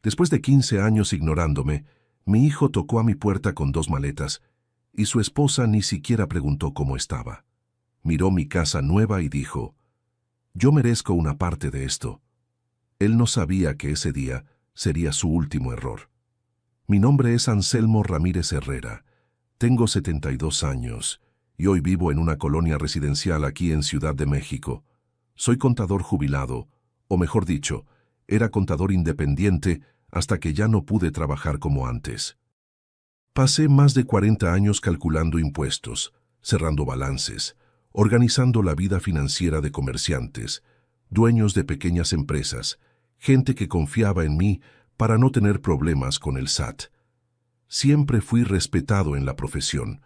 Después de 15 años ignorándome, mi hijo tocó a mi puerta con 2 maletas y su esposa ni siquiera preguntó cómo estaba. Miró mi casa nueva y dijo, «Yo merezco una parte de esto». Él no sabía que ese día sería su último error. Mi nombre es Anselmo Ramírez Herrera. Tengo 72 años y hoy vivo en una colonia residencial aquí en Ciudad de México. Soy contador jubilado, o mejor dicho, era contador independiente hasta que ya no pude trabajar como antes. Pasé más de 40 años calculando impuestos, cerrando balances, organizando la vida financiera de comerciantes, dueños de pequeñas empresas, gente que confiaba en mí para no tener problemas con el SAT. Siempre fui respetado en la profesión.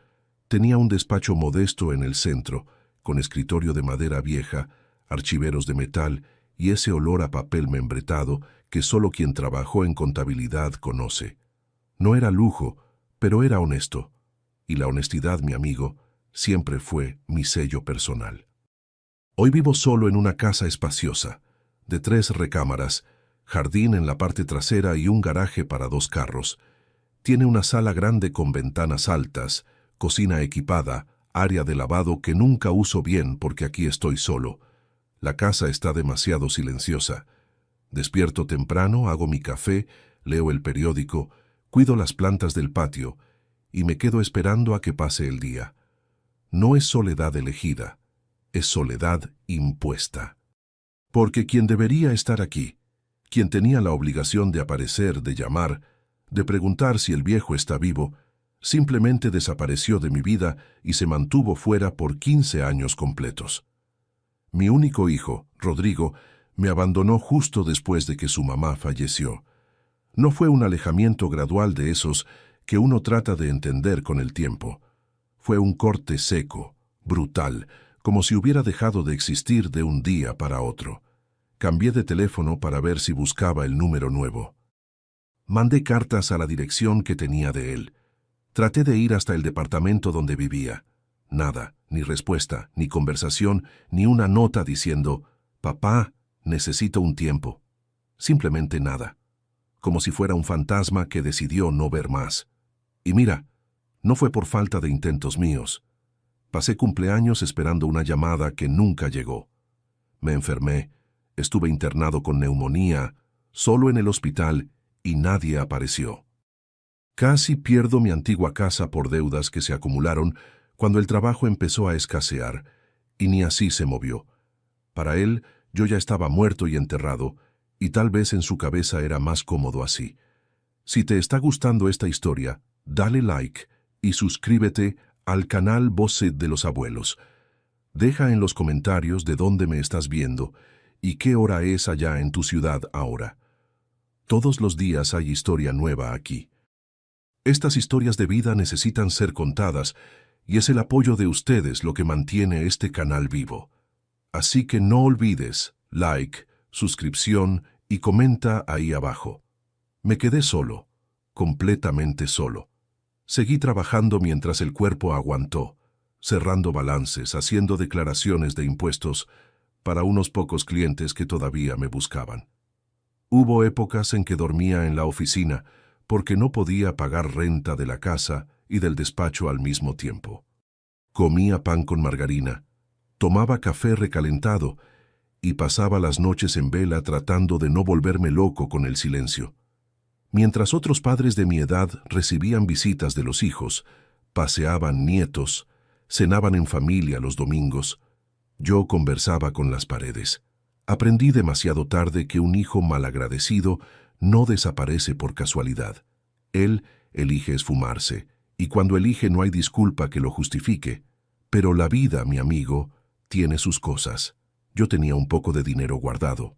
Tenía un despacho modesto en el centro, con escritorio de madera vieja, archiveros de metal y ese olor a papel membretado que solo quien trabajó en contabilidad conoce. No era lujo, pero era honesto. Y la honestidad, mi amigo, siempre fue mi sello personal. Hoy vivo solo en una casa espaciosa, de 3 recámaras, jardín en la parte trasera y un garaje para 2 carros. Tiene una sala grande con ventanas altas, cocina equipada, área de lavado que nunca uso bien porque aquí estoy solo. La casa está demasiado silenciosa. Despierto temprano, hago mi café, leo el periódico, cuido las plantas del patio y me quedo esperando a que pase el día. No es soledad elegida, es soledad impuesta. Porque quien debería estar aquí, quien tenía la obligación de aparecer, de llamar, de preguntar si el viejo está vivo, simplemente desapareció de mi vida y se mantuvo fuera por 15 años completos. Mi único hijo, Rodrigo, me abandonó justo después de que su mamá falleció. No fue un alejamiento gradual de esos que uno trata de entender con el tiempo. Fue un corte seco, brutal, como si hubiera dejado de existir de un día para otro. Cambié de teléfono para ver si buscaba el número nuevo. Mandé cartas a la dirección que tenía de él. Traté de ir hasta el departamento donde vivía. Nada, ni respuesta, ni conversación, ni una nota diciendo, «Papá, necesito un tiempo». Simplemente nada. Como si fuera un fantasma que decidió no ver más. Y mira, no fue por falta de intentos míos. Pasé cumpleaños esperando una llamada que nunca llegó. Me enfermé, estuve internado con neumonía, solo en el hospital, y nadie apareció. Casi pierdo mi antigua casa por deudas que se acumularon cuando el trabajo empezó a escasear, y ni así se movió. Para él, yo ya estaba muerto y enterrado, y tal vez en su cabeza era más cómodo así. Si te está gustando esta historia, dale like y suscríbete al canal Voces de los Abuelos. Deja en los comentarios de dónde me estás viendo y qué hora es allá en tu ciudad ahora. Todos los días hay historia nueva aquí. Estas historias de vida necesitan ser contadas y es el apoyo de ustedes lo que mantiene este canal vivo. Así que no olvides like, suscripción y comenta ahí abajo. Me quedé solo, completamente solo. Seguí trabajando mientras el cuerpo aguantó, cerrando balances, haciendo declaraciones de impuestos para unos pocos clientes que todavía me buscaban. Hubo épocas en que dormía en la oficina porque no podía pagar renta de la casa y del despacho al mismo tiempo. Comía pan con margarina, tomaba café recalentado y pasaba las noches en vela tratando de no volverme loco con el silencio. Mientras otros padres de mi edad recibían visitas de los hijos, paseaban nietos, cenaban en familia los domingos, yo conversaba con las paredes. Aprendí demasiado tarde que un hijo malagradecido no desaparece por casualidad. Él elige esfumarse, y cuando elige no hay disculpa que lo justifique. Pero la vida, mi amigo, tiene sus cosas. Yo tenía un poco de dinero guardado.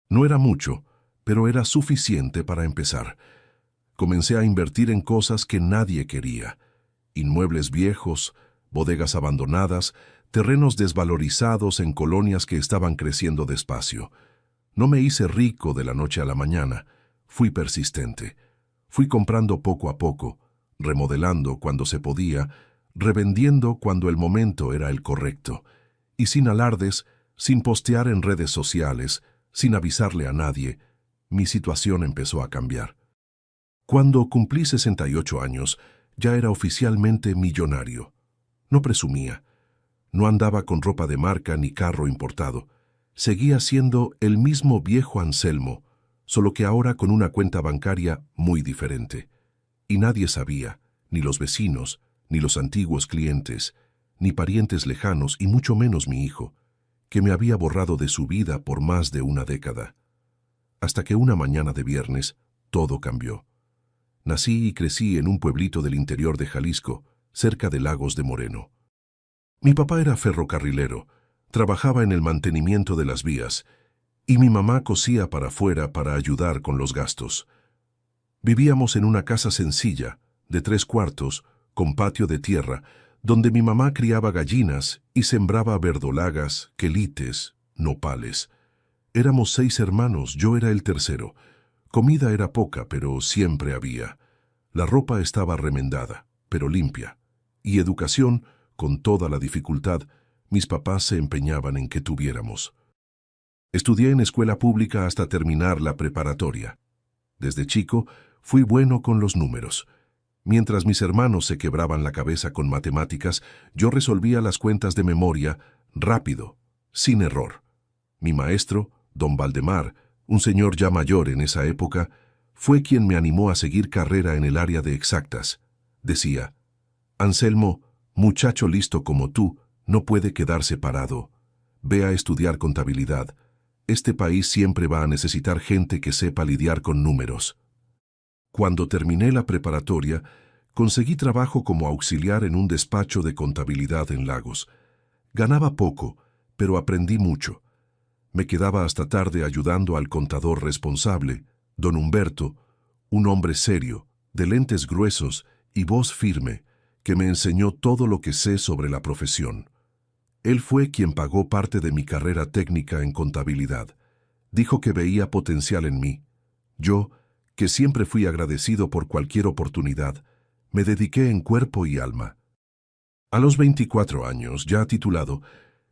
No era mucho, pero era suficiente para empezar. Comencé a invertir en cosas que nadie quería. Inmuebles viejos, bodegas abandonadas, terrenos desvalorizados en colonias que estaban creciendo despacio. No me hice rico de la noche a la mañana. Fui persistente. Fui comprando poco a poco, remodelando cuando se podía, revendiendo cuando el momento era el correcto. Y sin alardes, sin postear en redes sociales, sin avisarle a nadie, mi situación empezó a cambiar. Cuando cumplí 68 años, ya era oficialmente millonario. No presumía, no andaba con ropa de marca ni carro importado. Seguía siendo el mismo viejo Anselmo, solo que ahora con una cuenta bancaria muy diferente. Y nadie sabía, ni los vecinos, ni los antiguos clientes, ni parientes lejanos, y mucho menos mi hijo, que me había borrado de su vida por más de una década. Hasta que una mañana de viernes, todo cambió. Nací y crecí en un pueblito del interior de Jalisco, cerca de Lagos de Moreno. Mi papá era ferrocarrilero, trabajaba en el mantenimiento de las vías, y mi mamá cosía para afuera para ayudar con los gastos. Vivíamos en una casa sencilla, de 3 cuartos, con patio de tierra, donde mi mamá criaba gallinas y sembraba verdolagas, quelites, nopales. Éramos 6 hermanos, yo era el tercero. Comida era poca, pero siempre había. La ropa estaba remendada, pero limpia. Y educación, con toda la dificultad, mis papás se empeñaban en que tuviéramos. Estudié en escuela pública hasta terminar la preparatoria. Desde chico, fui bueno con los números. Mientras mis hermanos se quebraban la cabeza con matemáticas, yo resolvía las cuentas de memoria, rápido, sin error. Mi maestro, don Valdemar, un señor ya mayor en esa época, fue quien me animó a seguir carrera en el área de exactas. Decía, Anselmo, muchacho listo como tú, no puede quedarse parado. Ve a estudiar contabilidad. Este país siempre va a necesitar gente que sepa lidiar con números. Cuando terminé la preparatoria, conseguí trabajo como auxiliar en un despacho de contabilidad en Lagos. Ganaba poco, pero aprendí mucho. Me quedaba hasta tarde ayudando al contador responsable, don Humberto, un hombre serio, de lentes gruesos y voz firme, que me enseñó todo lo que sé sobre la profesión. Él fue quien pagó parte de mi carrera técnica en contabilidad. Dijo que veía potencial en mí. Yo, que siempre fui agradecido por cualquier oportunidad, me dediqué en cuerpo y alma. A los 24 años, ya titulado,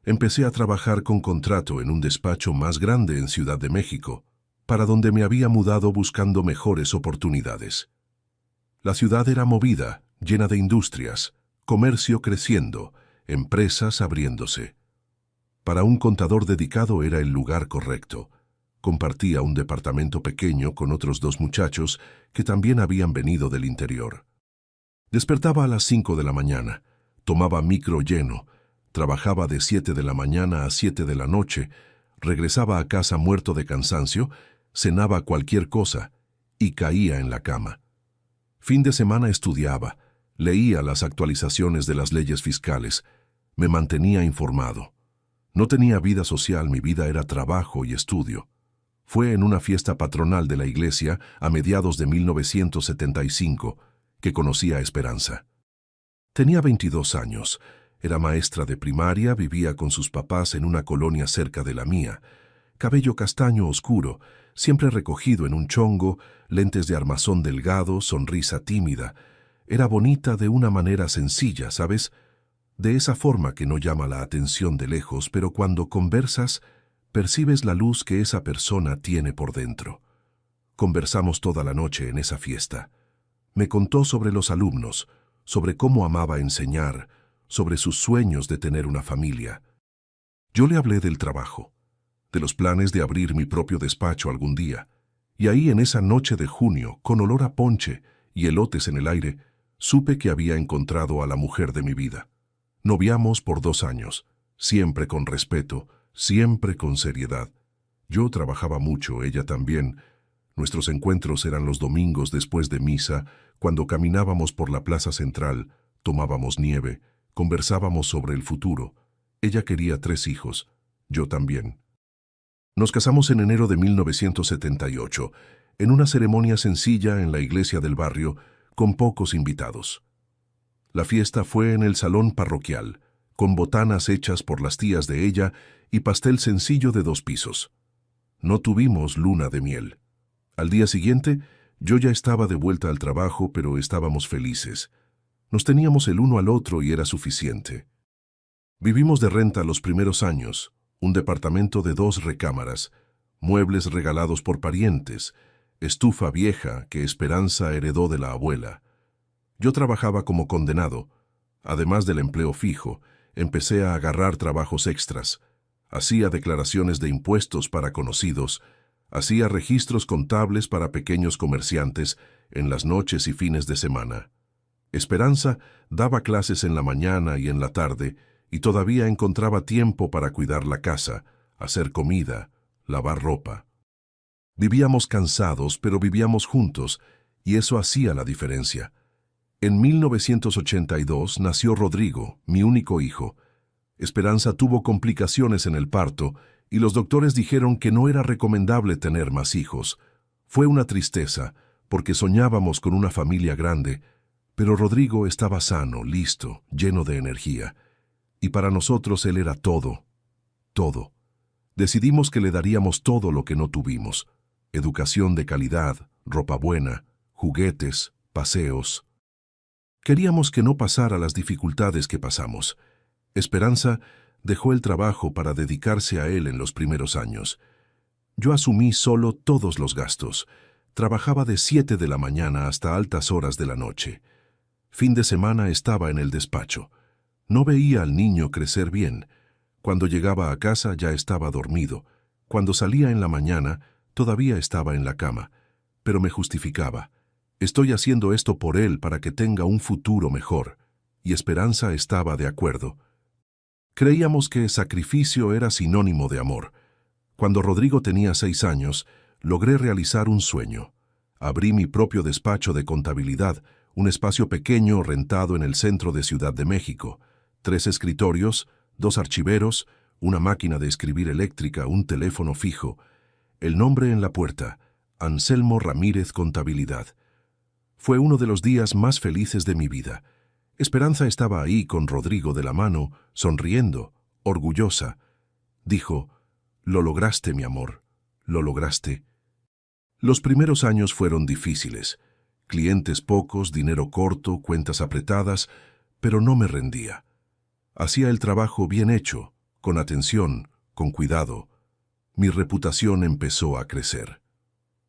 empecé a trabajar con contrato en un despacho más grande en Ciudad de México, para donde me había mudado buscando mejores oportunidades. La ciudad era movida, llena de industrias, comercio creciendo, empresas abriéndose. Para un contador dedicado era el lugar correcto. Compartía un departamento pequeño con otros 2 muchachos que también habían venido del interior. Despertaba a las 5 de la mañana, tomaba micro lleno, trabajaba de 7 de la mañana a 7 de la noche, regresaba a casa muerto de cansancio, cenaba cualquier cosa y caía en la cama. Fin de semana estudiaba, leía las actualizaciones de las leyes fiscales, me mantenía informado. No tenía vida social, mi vida era trabajo y estudio. Fue en una fiesta patronal de la iglesia a mediados de 1975 que conocí a Esperanza. Tenía 22 años, era maestra de primaria, vivía con sus papás en una colonia cerca de la mía. Cabello castaño oscuro, siempre recogido en un chongo, lentes de armazón delgado, sonrisa tímida. Era bonita de una manera sencilla, ¿sabes? De esa forma que no llama la atención de lejos, pero cuando conversas, percibes la luz que esa persona tiene por dentro. Conversamos toda la noche en esa fiesta. Me contó sobre los alumnos, sobre cómo amaba enseñar, sobre sus sueños de tener una familia. Yo le hablé del trabajo, de los planes de abrir mi propio despacho algún día, y ahí en esa noche de junio, con olor a ponche y elotes en el aire, supe que había encontrado a la mujer de mi vida. Noviamos por 2 años, siempre con respeto, siempre con seriedad. Yo trabajaba mucho, ella también. Nuestros encuentros eran los domingos después de misa, cuando caminábamos por la plaza central, tomábamos nieve, conversábamos sobre el futuro. Ella quería 3 hijos, yo también. Nos casamos en enero de 1978, en una ceremonia sencilla en la iglesia del barrio, con pocos invitados. La fiesta fue en el salón parroquial, con botanas hechas por las tías de ella y pastel sencillo de 2 pisos. No tuvimos luna de miel. Al día siguiente, yo ya estaba de vuelta al trabajo, pero estábamos felices. Nos teníamos el uno al otro y era suficiente. Vivimos de renta los primeros años, un departamento de 2 recámaras, muebles regalados por parientes, estufa vieja que Esperanza heredó de la abuela. Yo trabajaba como condenado. Además del empleo fijo, empecé a agarrar trabajos extras. Hacía declaraciones de impuestos para conocidos, hacía registros contables para pequeños comerciantes en las noches y fines de semana. Esperanza daba clases en la mañana y en la tarde y todavía encontraba tiempo para cuidar la casa, hacer comida, lavar ropa. Vivíamos cansados, pero vivíamos juntos, y eso hacía la diferencia. En 1982 nació Rodrigo, mi único hijo. Esperanza tuvo complicaciones en el parto y los doctores dijeron que no era recomendable tener más hijos. Fue una tristeza, porque soñábamos con una familia grande, pero Rodrigo estaba sano, listo, lleno de energía. Y para nosotros él era todo, todo. Decidimos que le daríamos todo lo que no tuvimos: educación de calidad, ropa buena, juguetes, paseos. Queríamos que no pasara las dificultades que pasamos. Esperanza dejó el trabajo para dedicarse a él en los primeros años. Yo asumí solo todos los gastos. Trabajaba de 7 de la mañana hasta altas horas de la noche. Fin de semana estaba en el despacho. No veía al niño crecer bien. Cuando llegaba a casa ya estaba dormido. Cuando salía en la mañana, todavía estaba en la cama. Pero me justificaba. Estoy haciendo esto por él para que tenga un futuro mejor. Y Esperanza estaba de acuerdo. Creíamos que sacrificio era sinónimo de amor. Cuando Rodrigo tenía 6 años, logré realizar un sueño. Abrí mi propio despacho de contabilidad, un espacio pequeño rentado en el centro de Ciudad de México. 3 escritorios, 2 archiveros, una máquina de escribir eléctrica, un teléfono fijo. El nombre en la puerta: Anselmo Ramírez Contabilidad. Fue uno de los días más felices de mi vida. Esperanza estaba ahí con Rodrigo de la mano, sonriendo, orgullosa. Dijo: «Lo lograste, mi amor, lo lograste». Los primeros años fueron difíciles. Clientes pocos, dinero corto, cuentas apretadas, pero no me rendía. Hacía el trabajo bien hecho, con atención, con cuidado. Mi reputación empezó a crecer.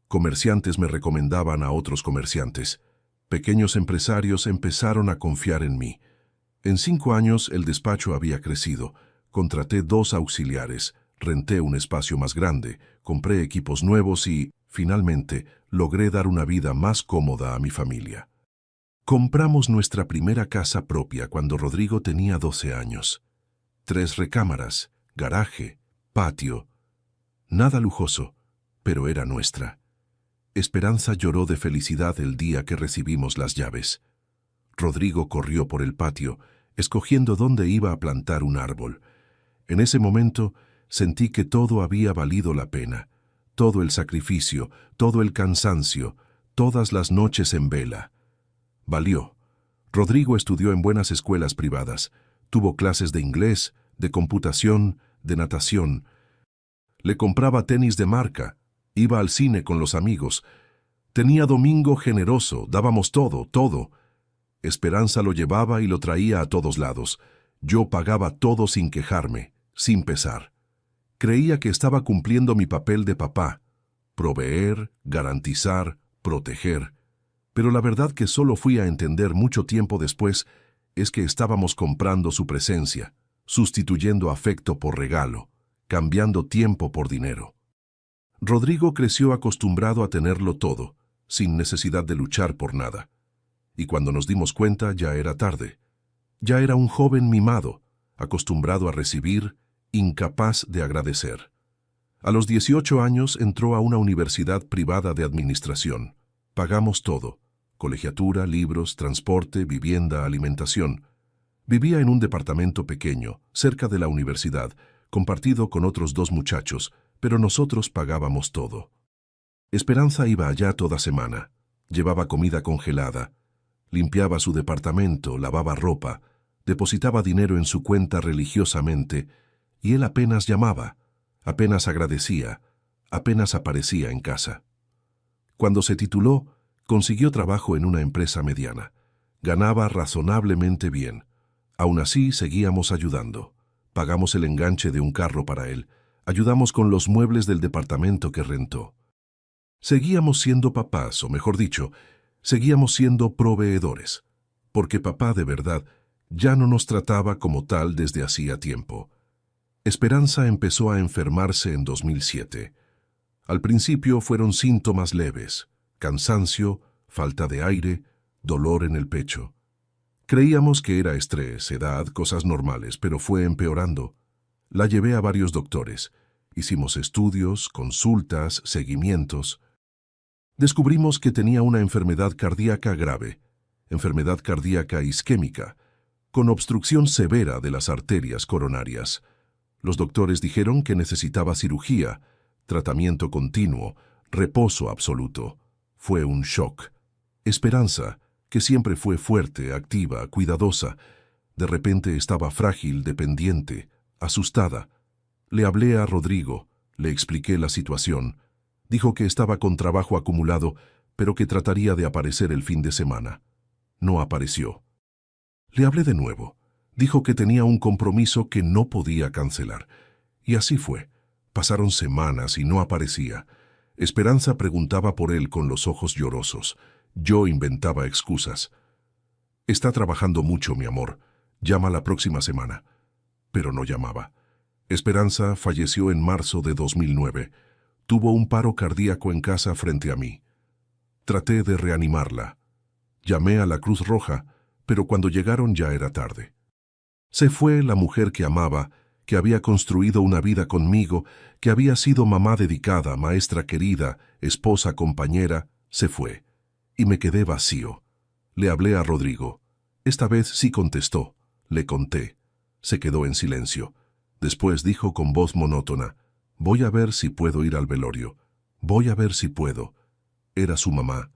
Comerciantes me recomendaban a otros comerciantes. Pequeños empresarios empezaron a confiar en mí. En 5 años el despacho había crecido. Contraté 2 auxiliares, renté un espacio más grande, compré equipos nuevos y, finalmente, logré dar una vida más cómoda a mi familia. Compramos nuestra primera casa propia cuando Rodrigo tenía 12 años. 3 recámaras, garaje, patio. Nada lujoso, pero era nuestra. Esperanza lloró de felicidad el día que recibimos las llaves. Rodrigo corrió por el patio, escogiendo dónde iba a plantar un árbol. En ese momento sentí que todo había valido la pena. Todo el sacrificio, todo el cansancio, todas las noches en vela. Valió. Rodrigo estudió en buenas escuelas privadas. Tuvo clases de inglés, de computación, de natación. Le compraba tenis de marca. Iba al cine con los amigos. Tenía domingo generoso, dábamos todo, todo. Esperanza lo llevaba y lo traía a todos lados. Yo pagaba todo sin quejarme, sin pesar. Creía que estaba cumpliendo mi papel de papá: proveer, garantizar, proteger. Pero la verdad que solo fui a entender mucho tiempo después es que estábamos comprando su presencia, sustituyendo afecto por regalo, cambiando tiempo por dinero. Rodrigo creció acostumbrado a tenerlo todo, sin necesidad de luchar por nada. Y cuando nos dimos cuenta ya era tarde. Ya era un joven mimado, acostumbrado a recibir, incapaz de agradecer. A los 18 años entró a una universidad privada de administración. Pagamos todo: colegiatura, libros, transporte, vivienda, alimentación. Vivía en un departamento pequeño, cerca de la universidad, compartido con otros 2 muchachos, pero nosotros pagábamos todo. Esperanza iba allá toda semana. Llevaba comida congelada. Limpiaba su departamento, lavaba ropa, depositaba dinero en su cuenta religiosamente, y él apenas llamaba, apenas agradecía, apenas aparecía en casa. Cuando se tituló, consiguió trabajo en una empresa mediana. Ganaba razonablemente bien. Aún así, seguíamos ayudando. Pagamos el enganche de un carro para él. Ayudamos con los muebles del departamento que rentó. Seguíamos siendo papás, o mejor dicho, seguíamos siendo proveedores, porque papá de verdad ya no nos trataba como tal desde hacía tiempo. Esperanza empezó a enfermarse en 2007. Al principio fueron síntomas leves, cansancio, falta de aire, dolor en el pecho. Creíamos que era estrés, edad, cosas normales, pero fue empeorando. La llevé a varios doctores. Hicimos estudios, consultas, seguimientos. Descubrimos que tenía una enfermedad cardíaca grave, enfermedad cardíaca isquémica, con obstrucción severa de las arterias coronarias. Los doctores dijeron que necesitaba cirugía, tratamiento continuo, reposo absoluto. Fue un shock. Esperanza, que siempre fue fuerte, activa, cuidadosa, de repente estaba frágil, dependiente, asustada. Le hablé a Rodrigo, le expliqué la situación. Dijo que estaba con trabajo acumulado, pero que trataría de aparecer el fin de semana. No apareció. Le hablé de nuevo. Dijo que tenía un compromiso que no podía cancelar. Y así fue. Pasaron semanas y no aparecía. Esperanza preguntaba por él con los ojos llorosos. Yo inventaba excusas. Está trabajando mucho, mi amor. Llama la próxima semana. Pero no llamaba. Esperanza falleció en marzo de 2009. Tuvo un paro cardíaco en casa frente a mí. Traté de reanimarla. Llamé a la Cruz Roja, pero cuando llegaron ya era tarde. Se fue la mujer que amaba, que había construido una vida conmigo, que había sido mamá dedicada, maestra querida, esposa, compañera, se fue. Y me quedé vacío. Le hablé a Rodrigo. Esta vez sí contestó. Le conté. Se quedó en silencio. Después dijo con voz monótona: «Voy a ver si puedo ir al velorio. Voy a ver si puedo». Era su mamá.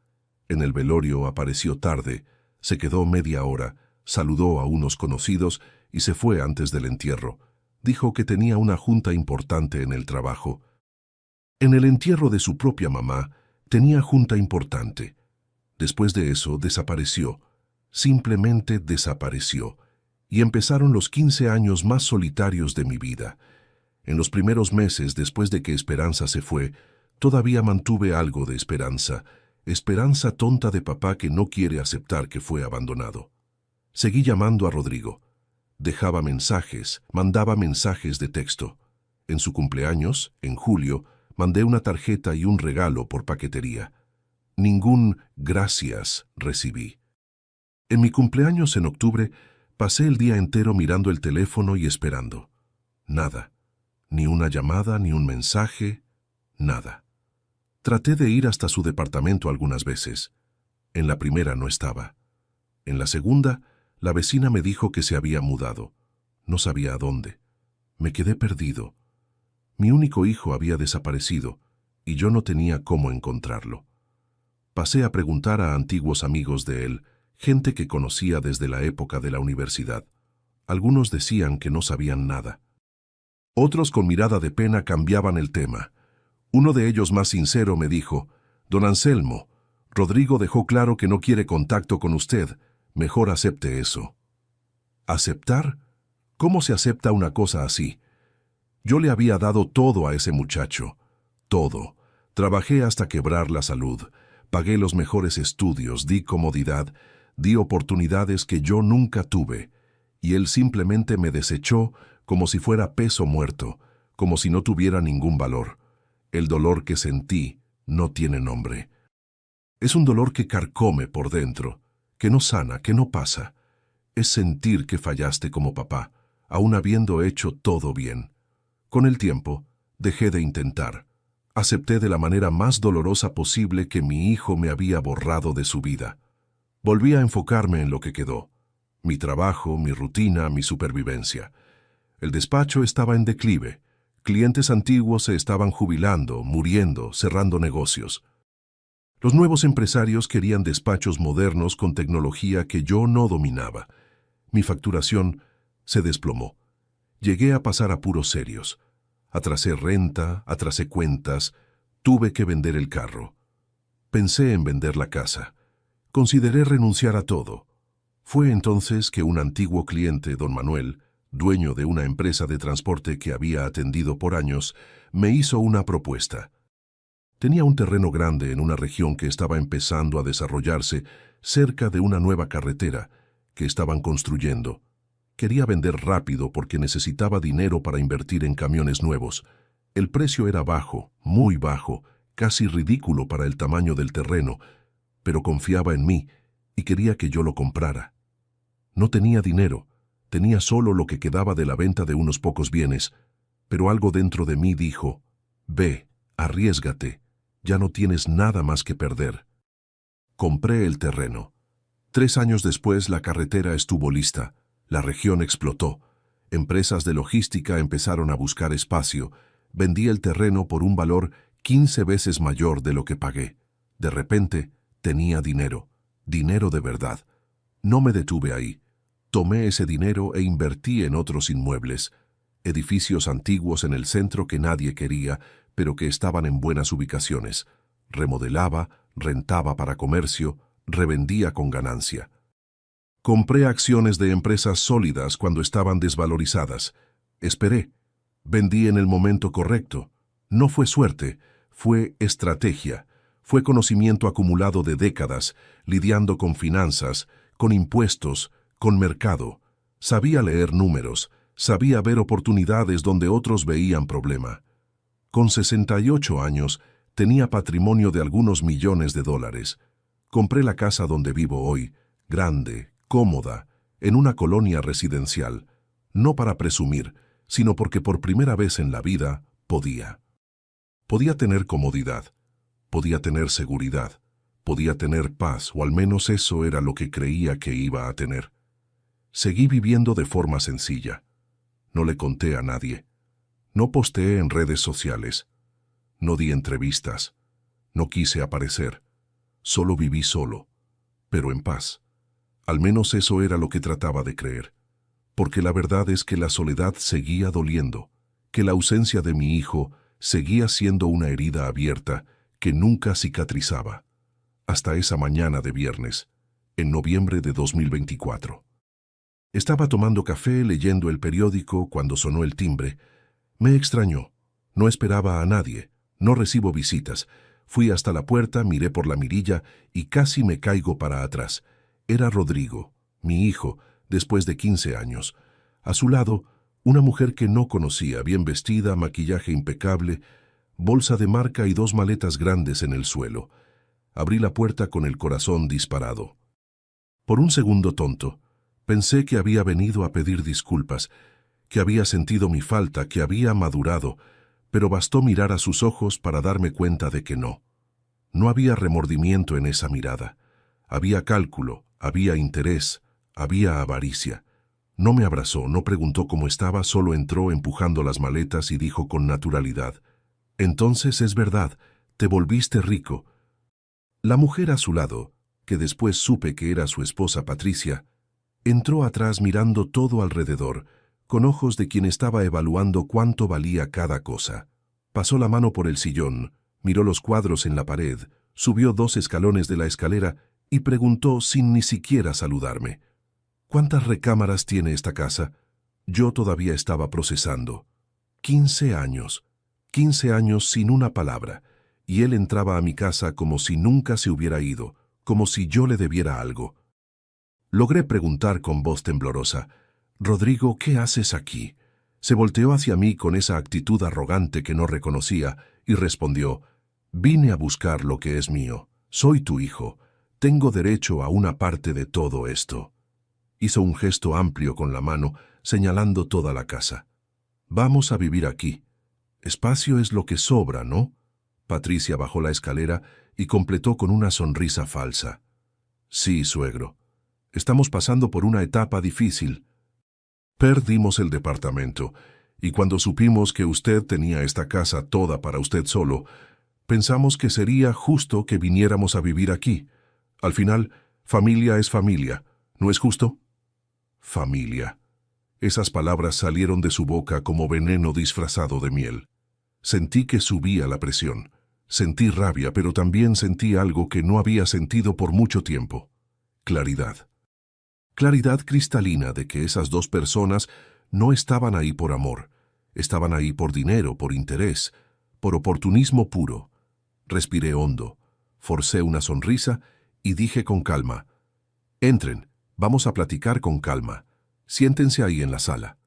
En el velorio apareció tarde, se quedó media hora, saludó a unos conocidos y se fue antes del entierro. Dijo que tenía una junta importante en el trabajo. En el entierro de su propia mamá, tenía junta importante. Después de eso, desapareció. Simplemente desapareció. Y empezaron los 15 años más solitarios de mi vida. En los primeros meses después de que Esperanza se fue, todavía mantuve algo de esperanza. Esperanza tonta de papá que no quiere aceptar que fue abandonado. Seguí llamando a Rodrigo. Dejaba mensajes, mandaba mensajes de texto. En su cumpleaños, en julio, mandé una tarjeta y un regalo por paquetería. Ningún gracias recibí. En mi cumpleaños en octubre, pasé el día entero mirando el teléfono y esperando. Nada. Ni una llamada, ni un mensaje, nada. Traté de ir hasta su departamento algunas veces. En la primera no estaba. En la segunda, la vecina me dijo que se había mudado. No sabía a dónde. Me quedé perdido. Mi único hijo había desaparecido y yo no tenía cómo encontrarlo. Pasé a preguntar a antiguos amigos de él, gente que conocía desde la época de la universidad. Algunos decían que no sabían nada. Otros con mirada de pena cambiaban el tema. Uno de ellos más sincero me dijo: «Don Anselmo, Rodrigo dejó claro que no quiere contacto con usted. Mejor acepte eso». ¿Aceptar? ¿Cómo se acepta una cosa así? Yo le había dado todo a ese muchacho. Todo. Trabajé hasta quebrar la salud. Pagué los mejores estudios, di comodidad, di oportunidades que yo nunca tuve. Y él simplemente me desechó como si fuera peso muerto, como si no tuviera ningún valor. El dolor que sentí no tiene nombre. Es un dolor que carcome por dentro, que no sana, que no pasa. Es sentir que fallaste como papá, aun habiendo hecho todo bien. Con el tiempo, dejé de intentar. Acepté de la manera más dolorosa posible que mi hijo me había borrado de su vida. Volví a enfocarme en lo que quedó. Mi trabajo, mi rutina, mi supervivencia. El despacho estaba en declive. Clientes antiguos se estaban jubilando, muriendo, cerrando negocios. Los nuevos empresarios querían despachos modernos con tecnología que yo no dominaba. Mi facturación se desplomó. Llegué a pasar apuros serios. Atrasé renta, atrasé cuentas, tuve que vender el carro. Pensé en vender la casa. Consideré renunciar a todo. Fue entonces que un antiguo cliente, don Manuel, dueño de una empresa de transporte que había atendido por años, me hizo una propuesta. Tenía un terreno grande en una región que estaba empezando a desarrollarse cerca de una nueva carretera que estaban construyendo. Quería vender rápido porque necesitaba dinero para invertir en camiones nuevos. El precio era bajo, muy bajo, casi ridículo para el tamaño del terreno, pero confiaba en mí y quería que yo lo comprara. No tenía dinero, tenía solo lo que quedaba de la venta de unos pocos bienes, pero algo dentro de mí dijo, «Ve, arriésgate, ya no tienes nada más que perder». Compré el terreno. 3 años después la carretera estuvo lista, la región explotó, empresas de logística empezaron a buscar espacio, vendí el terreno por un valor 15 veces mayor de lo que pagué. De repente, tenía dinero, dinero de verdad. No me detuve ahí. Tomé ese dinero e invertí en otros inmuebles, edificios antiguos en el centro que nadie quería, pero que estaban en buenas ubicaciones. Remodelaba, rentaba para comercio, revendía con ganancia. Compré acciones de empresas sólidas cuando estaban desvalorizadas. Esperé. Vendí en el momento correcto. No fue suerte, fue estrategia. Fue conocimiento acumulado de décadas, lidiando con finanzas, con impuestos, con mercado. Sabía leer números, sabía ver oportunidades donde otros veían problema. Con 68 años, tenía patrimonio de algunos millones de dólares. Compré la casa donde vivo hoy, grande, cómoda, en una colonia residencial, no para presumir, sino porque por primera vez en la vida podía. Podía tener comodidad, podía tener seguridad, podía tener paz, o al menos eso era lo que creía que iba a tener. Seguí viviendo de forma sencilla. No le conté a nadie. No posteé en redes sociales. No di entrevistas. No quise aparecer. Solo viví solo, pero en paz. Al menos eso era lo que trataba de creer. Porque la verdad es que la soledad seguía doliendo, que la ausencia de mi hijo seguía siendo una herida abierta que nunca cicatrizaba. Hasta esa mañana de viernes, en noviembre de 2024. Estaba tomando café leyendo el periódico cuando sonó el timbre. Me extrañó. No esperaba a nadie. No recibo visitas. Fui hasta la puerta, miré por la mirilla y casi me caigo para atrás. Era Rodrigo, mi hijo, después de 15 años. A su lado, una mujer que no conocía, bien vestida, maquillaje impecable, bolsa de marca y 2 maletas grandes en el suelo. Abrí la puerta con el corazón disparado. Por un segundo tonto, pensé que había venido a pedir disculpas, que había sentido mi falta, que había madurado, pero bastó mirar a sus ojos para darme cuenta de que no. No había remordimiento en esa mirada. Había cálculo, había interés, había avaricia. No me abrazó, no preguntó cómo estaba, solo entró empujando las maletas y dijo con naturalidad, «Entonces es verdad, te volviste rico». La mujer a su lado, que después supe que era su esposa Patricia, entró atrás mirando todo alrededor, con ojos de quien estaba evaluando cuánto valía cada cosa. Pasó la mano por el sillón, miró los cuadros en la pared, subió 2 escalones de la escalera y preguntó sin ni siquiera saludarme, «¿Cuántas recámaras tiene esta casa?». Yo todavía estaba procesando. 15 años. 15 años sin una palabra, y él entraba a mi casa como si nunca se hubiera ido, como si yo le debiera algo. Logré preguntar con voz temblorosa, «Rodrigo, ¿qué haces aquí?». Se volteó hacia mí con esa actitud arrogante que no reconocía y respondió, «Vine a buscar lo que es mío. Soy tu hijo. Tengo derecho a una parte de todo esto». Hizo un gesto amplio con la mano, señalando toda la casa. «Vamos a vivir aquí. Espacio es lo que sobra, ¿no?». Patricia bajó la escalera y completó con una sonrisa falsa. «Sí, suegro. Estamos pasando por una etapa difícil. Perdimos el departamento, y cuando supimos que usted tenía esta casa toda para usted solo, pensamos que sería justo que viniéramos a vivir aquí. Al final, familia es familia, ¿no es justo?». Familia. Esas palabras salieron de su boca como veneno disfrazado de miel. Sentí que subía la presión. Sentí rabia, pero también sentí algo que no había sentido por mucho tiempo. Claridad. Claridad cristalina de que esas 2 personas no estaban ahí por amor, estaban ahí por dinero, por interés, por oportunismo puro. Respiré hondo, forcé una sonrisa y dije con calma: «Entren, vamos a platicar con calma. Siéntense ahí en la sala».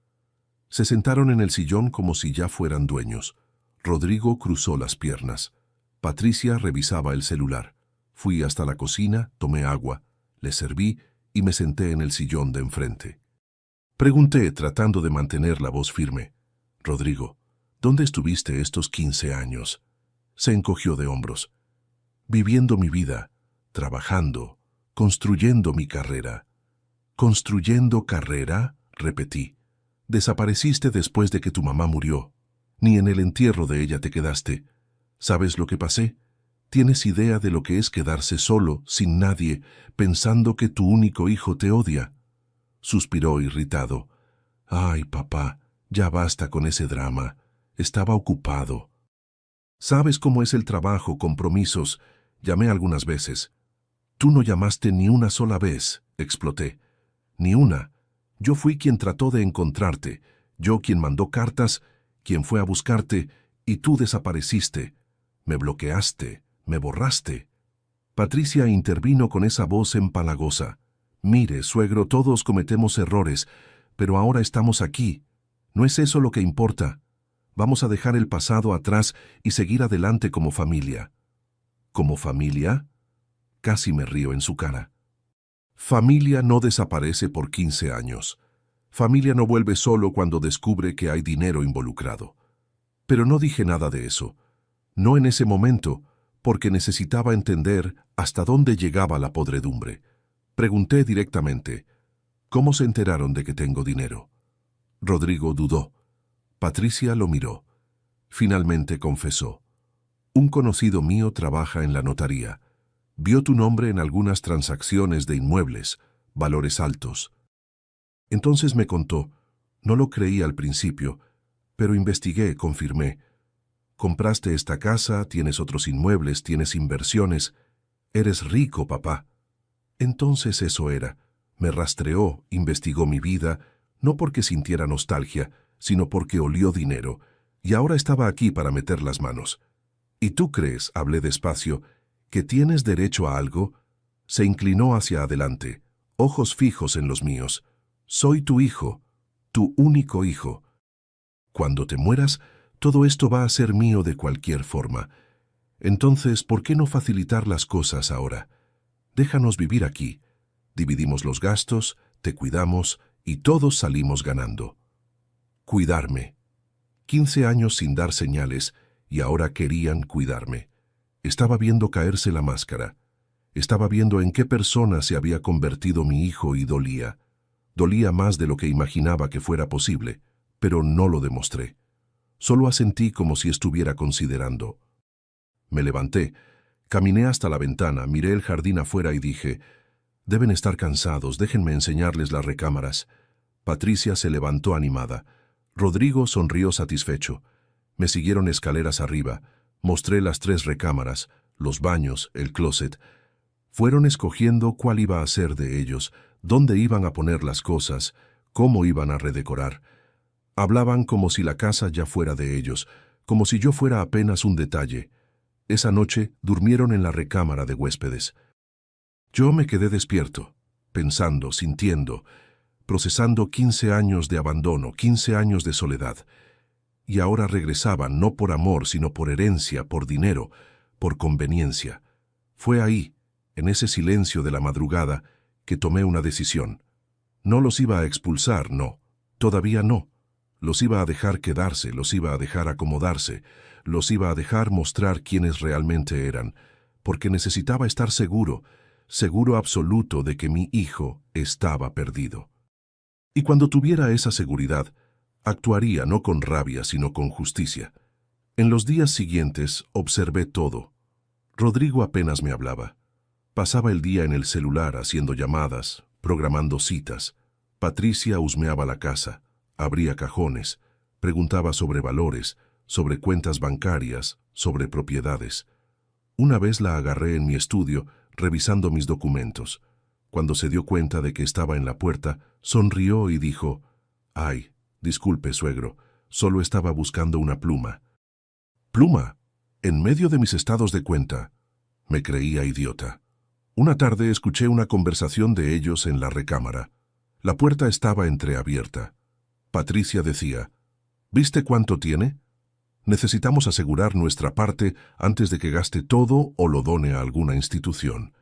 Se sentaron en el sillón como si ya fueran dueños. Rodrigo cruzó las piernas. Patricia revisaba el celular. Fui hasta la cocina, tomé agua, le serví y me senté en el sillón de enfrente. Pregunté, tratando de mantener la voz firme: «Rodrigo, ¿dónde estuviste estos 15 años?» Se encogió de hombros. «Viviendo mi vida, trabajando, construyendo mi carrera». «¿Construyendo carrera?», repetí. «Desapareciste después de que tu mamá murió. Ni en el entierro de ella te quedaste. ¿Sabes lo que pasé? ¿Tienes idea de lo que es quedarse solo, sin nadie, pensando que tu único hijo te odia?». Suspiró irritado. «Ay, papá, ya basta con ese drama. Estaba ocupado». «¿Sabes cómo es el trabajo, compromisos? Llamé algunas veces». «Tú no llamaste ni una sola vez», exploté. «Ni una. Yo fui quien trató de encontrarte, yo quien mandó cartas, quien fue a buscarte, y tú desapareciste. Me bloqueaste, me borraste». Patricia intervino con esa voz empalagosa. «Mire, suegro, todos cometemos errores, pero ahora estamos aquí. ¿No es eso lo que importa? Vamos a dejar el pasado atrás y seguir adelante como familia». «¿Como familia?». Casi me río en su cara. Familia no desaparece por 15 años. Familia no vuelve solo cuando descubre que hay dinero involucrado. Pero no dije nada de eso. No en ese momento, porque necesitaba entender hasta dónde llegaba la podredumbre. Pregunté directamente: «¿Cómo se enteraron de que tengo dinero?». Rodrigo dudó. Patricia lo miró. Finalmente confesó: «Un conocido mío trabaja en la notaría. Vio tu nombre en algunas transacciones de inmuebles, valores altos». Entonces me contó. No lo creí al principio, pero investigué, confirmé. «Compraste esta casa, tienes otros inmuebles, tienes inversiones. Eres rico, papá». Entonces eso era. Me rastreó, investigó mi vida, no porque sintiera nostalgia, sino porque olió dinero, y ahora estaba aquí para meter las manos. «¿Y tú crees?», hablé despacio, «que tienes derecho a algo?». Se inclinó hacia adelante, ojos fijos en los míos. «Soy tu hijo, tu único hijo. Cuando te mueras, todo esto va a ser mío de cualquier forma. Entonces, ¿por qué no facilitar las cosas ahora? Déjanos vivir aquí. Dividimos los gastos, te cuidamos y todos salimos ganando». Cuidarme. 15 años sin dar señales y ahora querían cuidarme. Estaba viendo caerse la máscara. Estaba viendo en qué persona se había convertido mi hijo y dolía. Dolía más de lo que imaginaba que fuera posible, pero no lo demostré. Solo asentí como si estuviera considerando. Me levanté, caminé hasta la ventana, miré el jardín afuera y dije: «Deben estar cansados, déjenme enseñarles las recámaras». Patricia se levantó animada. Rodrigo sonrió satisfecho. Me siguieron escaleras arriba. Mostré las 3 recámaras, los baños, el closet. Fueron escogiendo cuál iba a ser de ellos, dónde iban a poner las cosas, cómo iban a redecorar. Hablaban como si la casa ya fuera de ellos, como si yo fuera apenas un detalle. Esa noche durmieron en la recámara de huéspedes. Yo me quedé despierto, pensando, sintiendo, procesando 15 años de abandono, 15 años de soledad. Y ahora regresaban, no por amor, sino por herencia, por dinero, por conveniencia. Fue ahí, en ese silencio de la madrugada, que tomé una decisión. No los iba a expulsar, no, todavía no. Los iba a dejar quedarse, los iba a dejar acomodarse, los iba a dejar mostrar quiénes realmente eran, porque necesitaba estar seguro, seguro absoluto de que mi hijo estaba perdido. Y cuando tuviera esa seguridad, actuaría no con rabia, sino con justicia. En los días siguientes observé todo. Rodrigo apenas me hablaba. Pasaba el día en el celular haciendo llamadas, programando citas. Patricia husmeaba la casa, abría cajones, preguntaba sobre valores, sobre cuentas bancarias, sobre propiedades. Una vez la agarré en mi estudio, revisando mis documentos. Cuando se dio cuenta de que estaba en la puerta, sonrió y dijo: «Ay, Disculpe, suegro, solo estaba buscando una pluma. ¿Pluma? En medio de mis estados de cuenta. Me creía idiota. Una tarde escuché una conversación de ellos en la recámara. La puerta estaba entreabierta. Patricia decía, ¿viste cuánto tiene? Necesitamos asegurar nuestra parte antes de que gaste todo o lo done a alguna institución.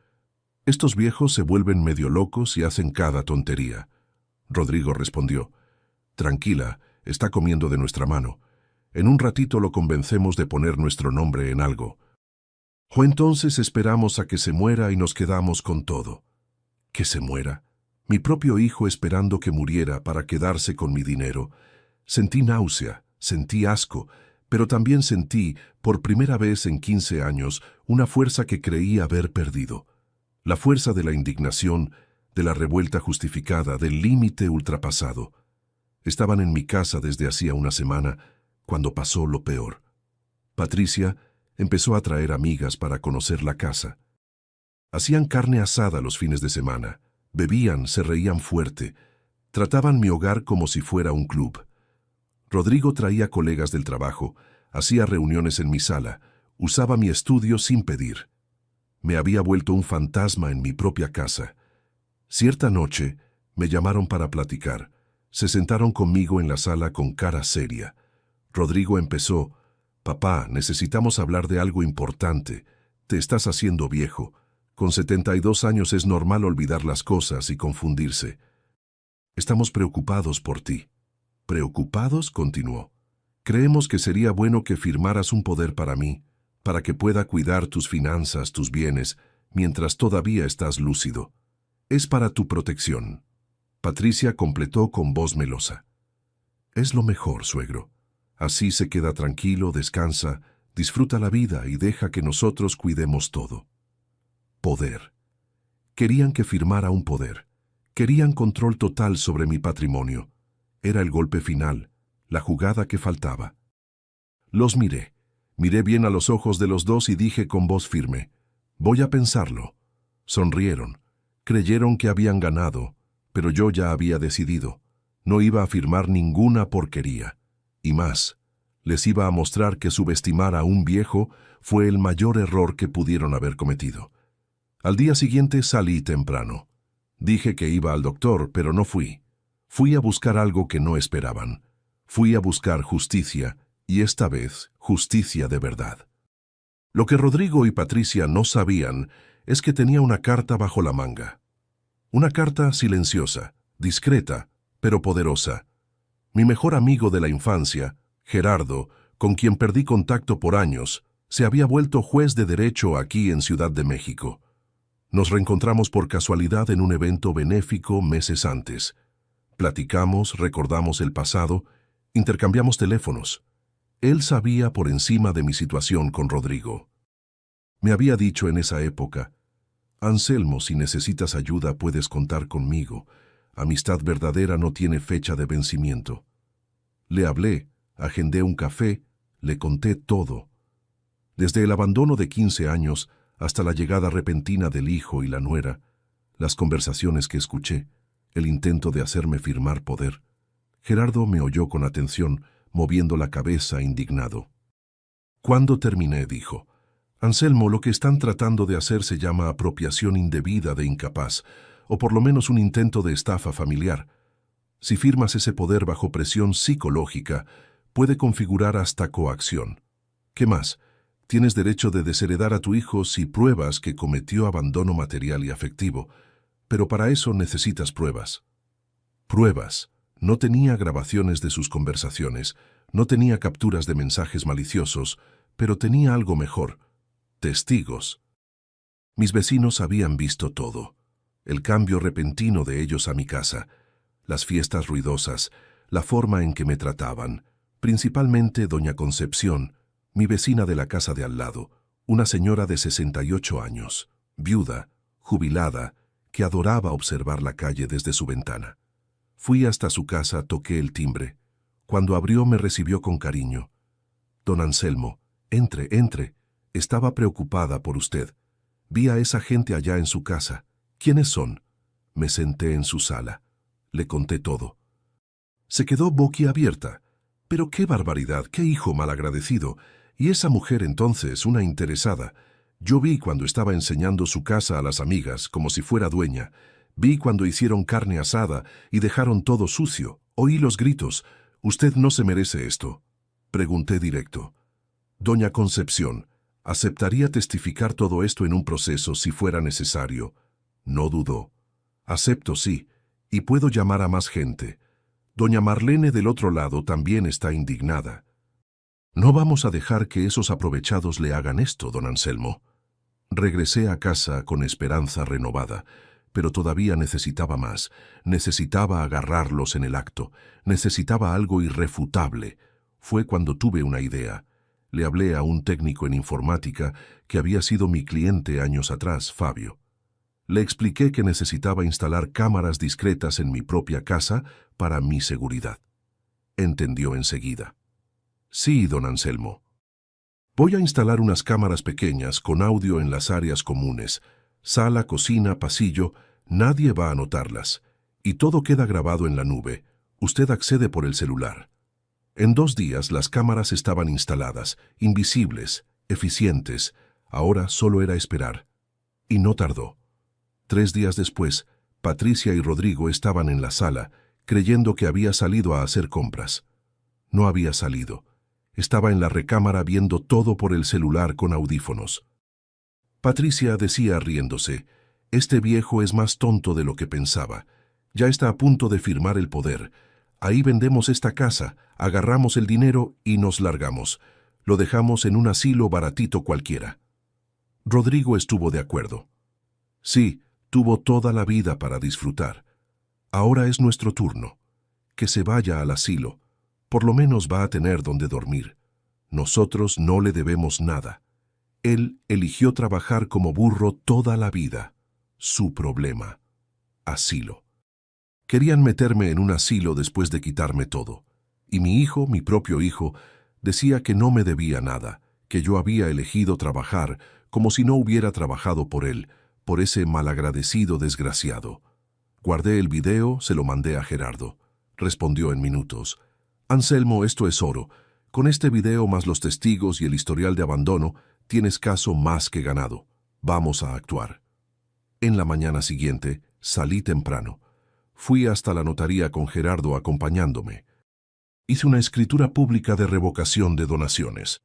Estos viejos se vuelven medio locos y hacen cada tontería. Rodrigo respondió, tranquila, está comiendo de nuestra mano. En un ratito lo convencemos de poner nuestro nombre en algo. O entonces esperamos a que se muera y nos quedamos con todo. ¿Que se muera? Mi propio hijo esperando que muriera para quedarse con mi dinero. Sentí náusea, sentí asco, pero también sentí, por primera vez en 15 años, una fuerza que creí haber perdido. La fuerza de la indignación, de la revuelta justificada, del límite ultrapasado. Estaban en mi casa desde hacía una semana, cuando pasó lo peor. Patricia empezó a traer amigas para conocer la casa. Hacían carne asada los fines de semana, bebían, se reían fuerte, trataban mi hogar como si fuera un club. Rodrigo traía colegas del trabajo, hacía reuniones en mi sala, usaba mi estudio sin pedir. Me había vuelto un fantasma en mi propia casa. Cierta noche me llamaron para platicar. Se sentaron conmigo en la sala con cara seria. Rodrigo empezó, «Papá, necesitamos hablar de algo importante. Te estás haciendo viejo. Con 72 años es normal olvidar las cosas y confundirse. Estamos preocupados por ti». «¿Preocupados?», continuó. «Creemos que sería bueno que firmaras un poder para mí, para que pueda cuidar tus finanzas, tus bienes, mientras todavía estás lúcido. Es para tu protección». Patricia completó con voz melosa. «Es lo mejor, suegro. Así se queda tranquilo, descansa, disfruta la vida y deja que nosotros cuidemos todo». Poder. Querían que firmara un poder. Querían control total sobre mi patrimonio. Era el golpe final, la jugada que faltaba. Los miré. Miré bien a los ojos de los dos y dije con voz firme, «Voy a pensarlo». Sonrieron. Creyeron que habían ganado, pero yo ya había decidido. No iba a firmar ninguna porquería. Y más, les iba a mostrar que subestimar a un viejo fue el mayor error que pudieron haber cometido. Al día siguiente salí temprano. Dije que iba al doctor, pero no fui. Fui a buscar algo que no esperaban. Fui a buscar justicia, y esta vez justicia de verdad. Lo que Rodrigo y Patricia no sabían es que tenía una carta bajo la manga. Una carta silenciosa, discreta, pero poderosa. Mi mejor amigo de la infancia, Gerardo, con quien perdí contacto por años, se había vuelto juez de derecho aquí en Ciudad de México. Nos reencontramos por casualidad en un evento benéfico meses antes. Platicamos, recordamos el pasado, intercambiamos teléfonos. Él sabía por encima de mi situación con Rodrigo. Me había dicho en esa época, «Anselmo, si necesitas ayuda puedes contar conmigo. Amistad verdadera no tiene fecha de vencimiento». Le hablé, agendé un café, le conté todo. Desde el abandono de 15 años hasta la llegada repentina del hijo y la nuera, las conversaciones que escuché, el intento de hacerme firmar poder. Gerardo me oyó con atención, moviendo la cabeza indignado. Cuando terminé, dijo, «Anselmo, lo que están tratando de hacer se llama apropiación indebida de incapaz, o por lo menos un intento de estafa familiar. Si firmas ese poder bajo presión psicológica, puede configurar hasta coacción. ¿Qué más? Tienes derecho de desheredar a tu hijo si pruebas que cometió abandono material y afectivo, pero para eso necesitas pruebas». Pruebas. No tenía grabaciones de sus conversaciones, no tenía capturas de mensajes maliciosos, pero tenía algo mejor: testigos. Mis vecinos habían visto todo. El cambio repentino de ellos a mi casa, las fiestas ruidosas, la forma en que me trataban, principalmente doña Concepción, mi vecina de la casa de al lado, una señora de 68 años, viuda, jubilada, que adoraba observar la calle desde su ventana. Fui hasta su casa, toqué el timbre. Cuando abrió me recibió con cariño. «Don Anselmo, entre, entre. Estaba preocupada por usted. Vi a esa gente allá en su casa. ¿Quiénes son?». Me senté en su sala. Le conté todo. Se quedó boquiabierta. Pero qué barbaridad, qué hijo malagradecido. Y esa mujer entonces, una interesada. Yo vi cuando estaba enseñando su casa a las amigas, como si fuera dueña. Vi cuando hicieron carne asada y dejaron todo sucio. Oí los gritos. «¿Usted no se merece esto?», pregunté directo. «Doña Concepción, ¿aceptaría testificar todo esto en un proceso si fuera necesario?». No dudó. «Acepto, sí, y puedo llamar a más gente». Doña Marlene del otro lado también está indignada. «No vamos a dejar que esos aprovechados le hagan esto, don Anselmo». Regresé a casa con esperanza renovada, pero todavía necesitaba más. Necesitaba agarrarlos en el acto. Necesitaba algo irrefutable. Fue cuando tuve una idea. Le hablé a un técnico en informática que había sido mi cliente años atrás, Fabio. Le expliqué que necesitaba instalar cámaras discretas en mi propia casa para mi seguridad. Entendió enseguida. «Sí, don Anselmo. Voy a instalar unas cámaras pequeñas con audio en las áreas comunes. Sala, cocina, pasillo, nadie va a notarlas. Y todo queda grabado en la nube. Usted accede por el celular». En 2 días las cámaras estaban instaladas, invisibles, eficientes. Ahora solo era esperar. Y no tardó. 3 días después, Patricia y Rodrigo estaban en la sala, creyendo que había salido a hacer compras. No había salido. Estaba en la recámara viendo todo por el celular con audífonos. Patricia decía riéndose: «Este viejo es más tonto de lo que pensaba. Ya está a punto de firmar el poder. Ahí vendemos esta casa, agarramos el dinero y nos largamos. Lo dejamos en un asilo baratito cualquiera». Rodrigo estuvo de acuerdo. «Sí, tuvo toda la vida para disfrutar. Ahora es nuestro turno. Que se vaya al asilo. Por lo menos va a tener donde dormir. Nosotros no le debemos nada. Él eligió trabajar como burro toda la vida. Su problema. Asilo. Querían meterme en un asilo después de quitarme todo. Y mi hijo, mi propio hijo, decía que no me debía nada, que yo había elegido trabajar como si no hubiera trabajado por él, por ese malagradecido desgraciado. Guardé el video, se lo mandé a Gerardo. Respondió en minutos: «Anselmo, esto es oro. Con este video más los testigos y el historial de abandono, tienes caso más que ganado. Vamos a actuar». En la mañana siguiente, salí temprano. Fui hasta la notaría con Gerardo acompañándome. Hice una escritura pública de revocación de donaciones.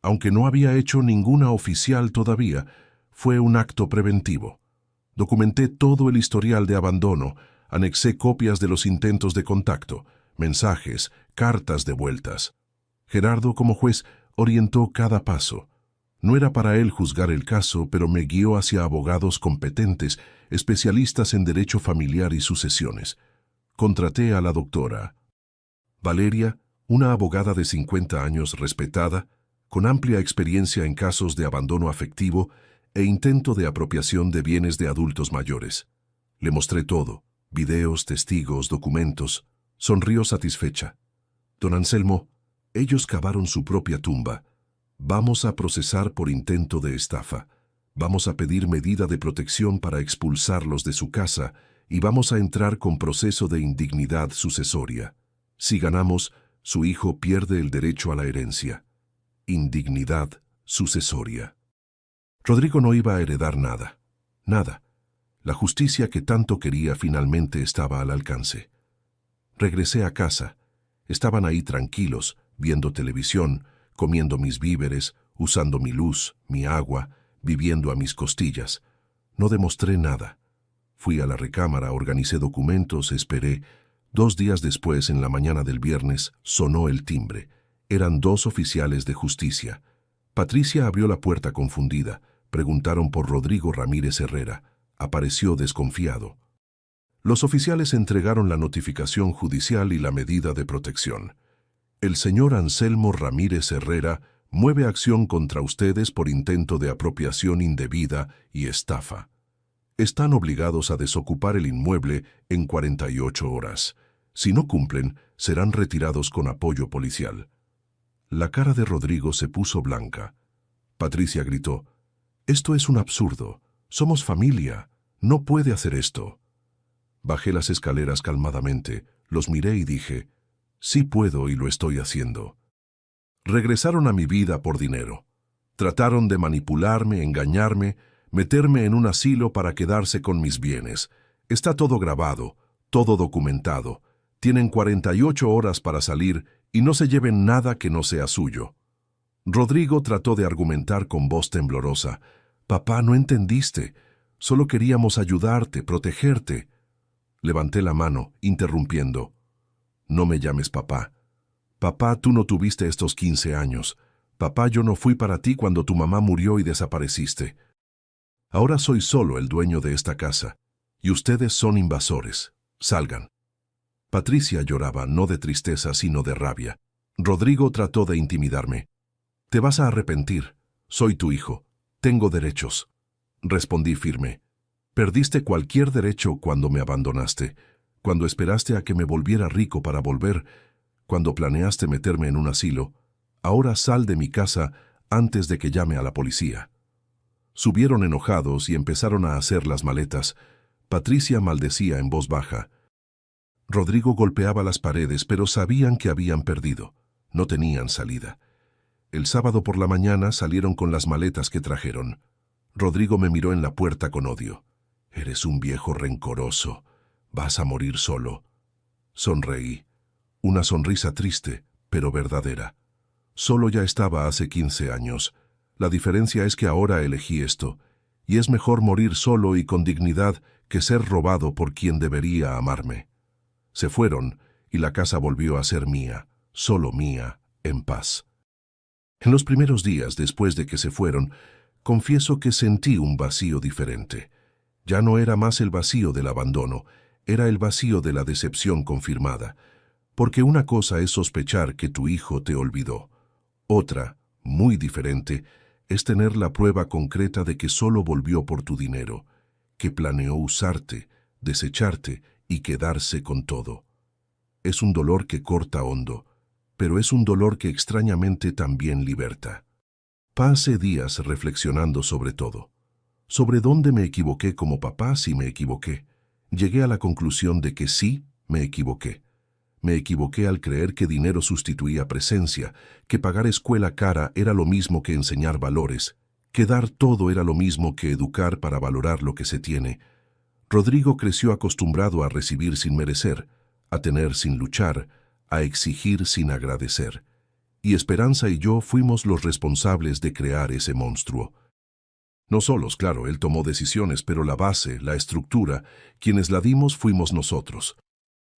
Aunque no había hecho ninguna oficial todavía, fue un acto preventivo. Documenté todo el historial de abandono, anexé copias de los intentos de contacto, mensajes, cartas devueltas. Gerardo, como juez, orientó cada paso. No era para él juzgar el caso, pero me guió hacia abogados competentes, especialistas en derecho familiar y sucesiones. Contraté a la doctora Valeria, una abogada de 50 años respetada, con amplia experiencia en casos de abandono afectivo e intento de apropiación de bienes de adultos mayores. Le mostré todo: videos, testigos, documentos. Sonrió satisfecha. «Don Anselmo, ellos cavaron su propia tumba. Vamos a procesar por intento de estafa. Vamos a pedir medida de protección para expulsarlos de su casa y vamos a entrar con proceso de indignidad sucesoria. Si ganamos, su hijo pierde el derecho a la herencia. Indignidad sucesoria». Rodrigo no iba a heredar nada. Nada. La justicia que tanto quería finalmente estaba al alcance. Regresé a casa. Estaban ahí tranquilos, viendo televisión, comiendo mis víveres, usando mi luz, mi agua, viviendo a mis costillas. No demostré nada. Fui a la recámara, organicé documentos, esperé. 2 días después, en la mañana del viernes, sonó el timbre. Eran 2 oficiales de justicia. Patricia abrió la puerta confundida. Preguntaron por Rodrigo Ramírez Herrera. Apareció desconfiado. Los oficiales entregaron la notificación judicial y la medida de protección. «El señor Anselmo Ramírez Herrera mueve acción contra ustedes por intento de apropiación indebida y estafa. Están obligados a desocupar el inmueble en 48 horas. Si no cumplen, serán retirados con apoyo policial». La cara de Rodrigo se puso blanca. Patricia gritó: «Esto es un absurdo. Somos familia. No puede hacer esto». Bajé las escaleras calmadamente, Los miré y dije, sí puedo y lo estoy haciendo. Regresaron a mi vida por dinero. Trataron de manipularme, engañarme, meterme en un asilo para quedarse con mis bienes. Está todo grabado, todo documentado. Tienen 48 horas para salir y no se lleven nada que no sea suyo. Rodrigo trató de argumentar con voz temblorosa. Papá, no entendiste. Solo queríamos ayudarte, protegerte. Levanté la mano, interrumpiendo. No me llames papá. Papá, tú no tuviste estos 15 años. Papá, yo no fui para ti cuando tu mamá murió y desapareciste. Ahora soy solo el dueño de esta casa, y ustedes son invasores. Salgan. Patricia lloraba, no de tristeza, sino de rabia. Rodrigo trató de intimidarme. Te vas a arrepentir. Soy tu hijo. Tengo derechos. Respondí firme. Perdiste cualquier derecho cuando me abandonaste, cuando esperaste a que me volviera rico para volver, cuando planeaste meterme en un asilo. Ahora sal de mi casa antes de que llame a la policía. Subieron enojados y empezaron a hacer las maletas. Patricia maldecía en voz baja. Rodrigo golpeaba las paredes, pero sabían que habían perdido. No tenían salida. El sábado por la mañana salieron con las maletas que trajeron. Rodrigo me miró en la puerta con odio. Eres un viejo rencoroso. Vas a morir solo. Sonreí. Una sonrisa triste, pero verdadera. Solo ya estaba hace 15 años. La diferencia es que ahora elegí esto, y es mejor morir solo y con dignidad que ser robado por quien debería amarme. Se fueron, y la casa volvió a ser mía, solo mía, en paz. En los primeros días después de que se fueron, confieso que sentí un vacío diferente. Ya no era más el vacío del abandono, era el vacío de la decepción confirmada. Porque una cosa es sospechar que tu hijo te olvidó. Otra, muy diferente, es tener la prueba concreta de que solo volvió por tu dinero, que planeó usarte, desecharte y quedarse con todo. Es un dolor que corta hondo, pero es un dolor que extrañamente también liberta. Pasé días reflexionando sobre todo. Sobre dónde me equivoqué como papá si me equivoqué. Llegué a la conclusión de que sí, me equivoqué. Me equivoqué al creer que dinero sustituía presencia, que pagar escuela cara era lo mismo que enseñar valores, que dar todo era lo mismo que educar para valorar lo que se tiene. Rodrigo creció acostumbrado a recibir sin merecer, a tener sin luchar, a exigir sin agradecer. Y Esperanza y yo fuimos los responsables de crear ese monstruo. No solos, claro, él tomó decisiones, pero la base, la estructura, quienes la dimos fuimos nosotros.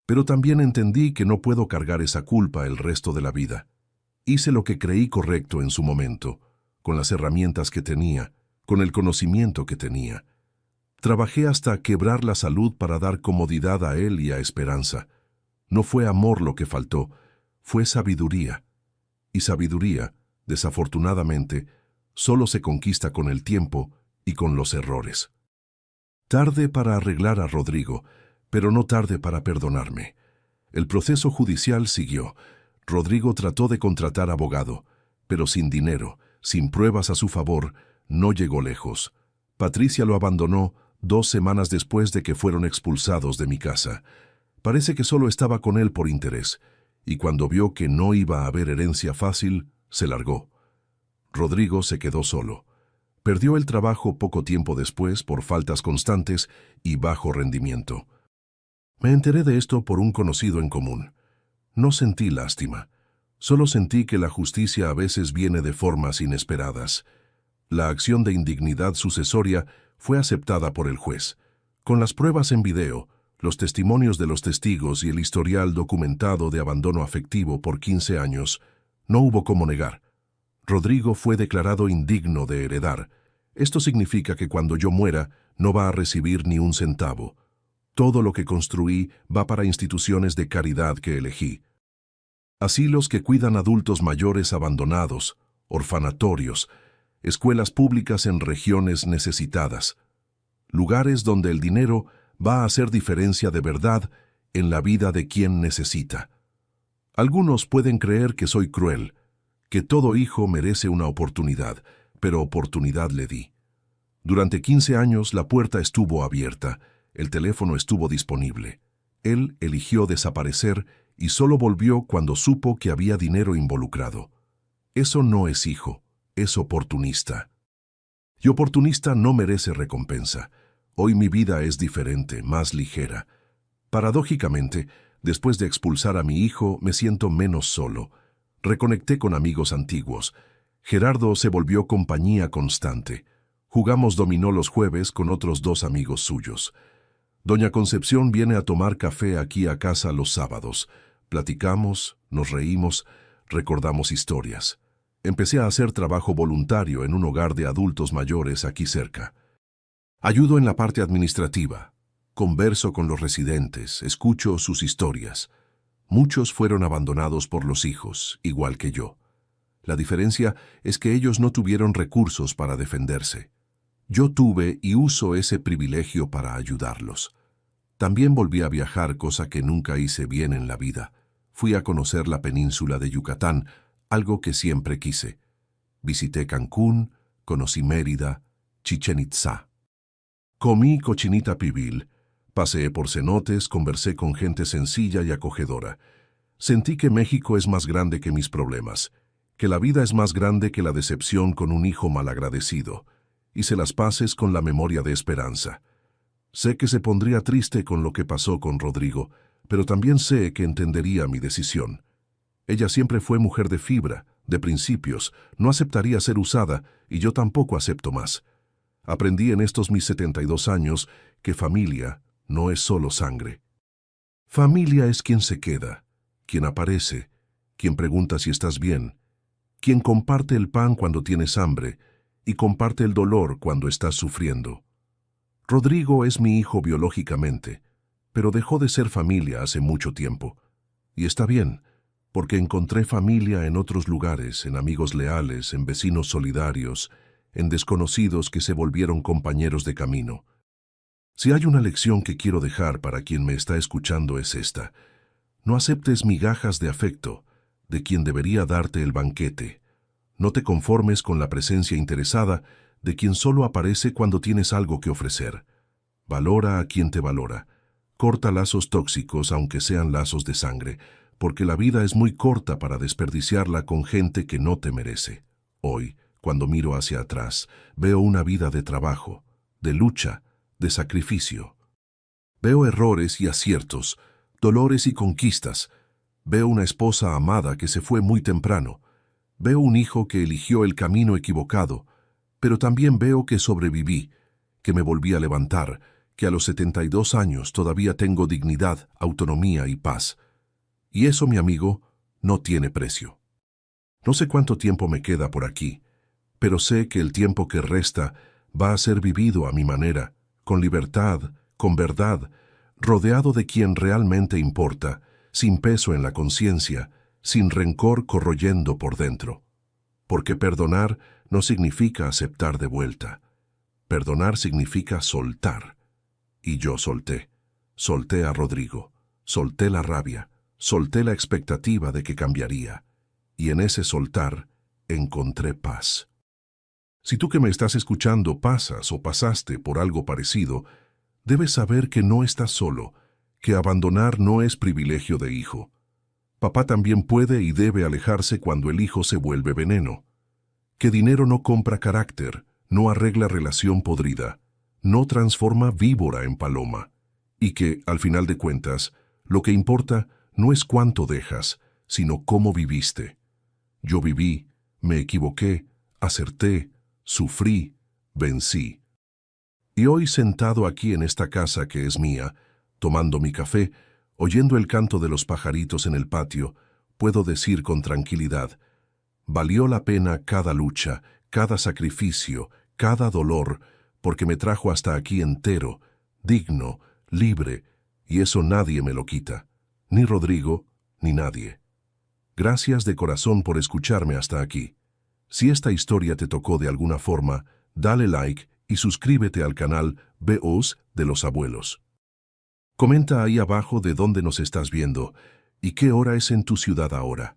Pero también entendí que no puedo cargar esa culpa el resto de la vida. Hice lo que creí correcto en su momento, con las herramientas que tenía, con el conocimiento que tenía. Trabajé hasta quebrar la salud para dar comodidad a él y a Esperanza. No fue amor lo que faltó, fue sabiduría. Y sabiduría, desafortunadamente, solo se conquista con el tiempo y con los errores. Tarde para arreglar a Rodrigo, pero no tarde para perdonarme. El proceso judicial siguió. Rodrigo trató de contratar abogado, pero sin dinero, sin pruebas a su favor, no llegó lejos. Patricia lo abandonó 2 semanas después de que fueron expulsados de mi casa. Parece que solo estaba con él por interés, y cuando vio que no iba a haber herencia fácil, se largó. Rodrigo se quedó solo. Perdió el trabajo poco tiempo después por faltas constantes y bajo rendimiento. Me enteré de esto por un conocido en común. No sentí lástima. Solo sentí que la justicia a veces viene de formas inesperadas. La acción de indignidad sucesoria fue aceptada por el juez. Con las pruebas en video, los testimonios de los testigos y el historial documentado de abandono afectivo por 15 años, no hubo cómo negar. Rodrigo fue declarado indigno de heredar. Esto significa que cuando yo muera, no va a recibir ni un centavo. Todo lo que construí va para instituciones de caridad que elegí. Asilos que cuidan adultos mayores abandonados, orfanatorios, escuelas públicas en regiones necesitadas. Lugares donde el dinero va a hacer diferencia de verdad en la vida de quien necesita. Algunos pueden creer que soy cruel, que todo hijo merece una oportunidad, pero oportunidad le di. Durante 15 años la puerta estuvo abierta, el teléfono estuvo disponible. Él eligió desaparecer y solo volvió cuando supo que había dinero involucrado. Eso no es hijo, es oportunista. Y oportunista no merece recompensa. Hoy mi vida es diferente, más ligera. Paradójicamente, después de expulsar a mi hijo, me siento menos solo. Reconecté con amigos antiguos. Gerardo se volvió compañía constante. Jugamos dominó los jueves con otros 2 amigos suyos. Doña Concepción viene a tomar café aquí a casa los sábados. Platicamos, nos reímos, recordamos historias. Empecé a hacer trabajo voluntario en un hogar de adultos mayores aquí cerca. Ayudo en la parte administrativa. Converso con los residentes, escucho sus historias. Muchos fueron abandonados por los hijos, igual que yo. La diferencia es que ellos no tuvieron recursos para defenderse. Yo tuve y uso ese privilegio para ayudarlos. También volví a viajar, cosa que nunca hice bien en la vida. Fui a conocer la península de Yucatán, algo que siempre quise. Visité Cancún, conocí Mérida, Chichén Itzá. Comí cochinita pibil, paseé por cenotes, conversé con gente sencilla y acogedora. Sentí que México es más grande que mis problemas, que la vida es más grande que la decepción con un hijo malagradecido. Hice las paces con la memoria de Esperanza. Sé que se pondría triste con lo que pasó con Rodrigo, pero también sé que entendería mi decisión. Ella siempre fue mujer de fibra, de principios, no aceptaría ser usada, y yo tampoco acepto más. Aprendí en estos mis 72 años que familia no es solo sangre. Familia es quien se queda, quien aparece, quien pregunta si estás bien, quien comparte el pan cuando tienes hambre y comparte el dolor cuando estás sufriendo. Rodrigo es mi hijo biológicamente, pero dejó de ser familia hace mucho tiempo. Y está bien, porque encontré familia en otros lugares, en amigos leales, en vecinos solidarios, en desconocidos que se volvieron compañeros de camino. Si hay una lección que quiero dejar para quien me está escuchando es esta: no aceptes migajas de afecto de quien debería darte el banquete. No te conformes con la presencia interesada de quien solo aparece cuando tienes algo que ofrecer. Valora a quien te valora. Corta lazos tóxicos, aunque sean lazos de sangre, porque la vida es muy corta para desperdiciarla con gente que no te merece. Hoy, cuando miro hacia atrás, veo una vida de trabajo, de lucha, de sacrificio. Veo errores y aciertos, dolores y conquistas. Veo una esposa amada que se fue muy temprano. Veo un hijo que eligió el camino equivocado, pero también veo que sobreviví, que me volví a levantar, que a los 72 años todavía tengo dignidad, autonomía y paz. Y eso, mi amigo, no tiene precio. No sé cuánto tiempo me queda por aquí, pero sé que el tiempo que resta va a ser vivido a mi manera, con libertad, con verdad, rodeado de quien realmente importa, sin peso en la conciencia, sin rencor corroyendo por dentro. Porque perdonar no significa aceptar de vuelta. Perdonar significa soltar. Y yo solté. Solté a Rodrigo. Solté la rabia. Solté la expectativa de que cambiaría. Y en ese soltar encontré paz. Si tú que me estás escuchando pasas o pasaste por algo parecido, debes saber que no estás solo, que abandonar no es privilegio de hijo. Papá también puede y debe alejarse cuando el hijo se vuelve veneno. Que dinero no compra carácter, no arregla relación podrida, no transforma víbora en paloma. Y que, al final de cuentas, lo que importa no es cuánto dejas, sino cómo viviste. Yo viví, me equivoqué, acerté, sufrí, vencí. Y hoy, sentado aquí en esta casa que es mía, tomando mi café, oyendo el canto de los pajaritos en el patio, puedo decir con tranquilidad: valió la pena cada lucha, cada sacrificio, cada dolor, porque me trajo hasta aquí entero, digno, libre, y eso nadie me lo quita, ni Rodrigo, ni nadie. Gracias de corazón por escucharme hasta aquí. Si esta historia te tocó de alguna forma, dale like y suscríbete al canal VOZ de los Abuelos. Comenta ahí abajo de dónde nos estás viendo y qué hora es en tu ciudad ahora.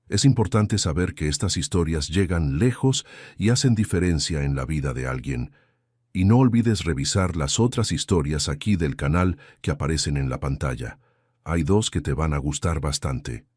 Es importante saber que estas historias llegan lejos y hacen diferencia en la vida de alguien. Y no olvides revisar las otras historias aquí del canal que aparecen en la pantalla. Hay dos que te van a gustar bastante.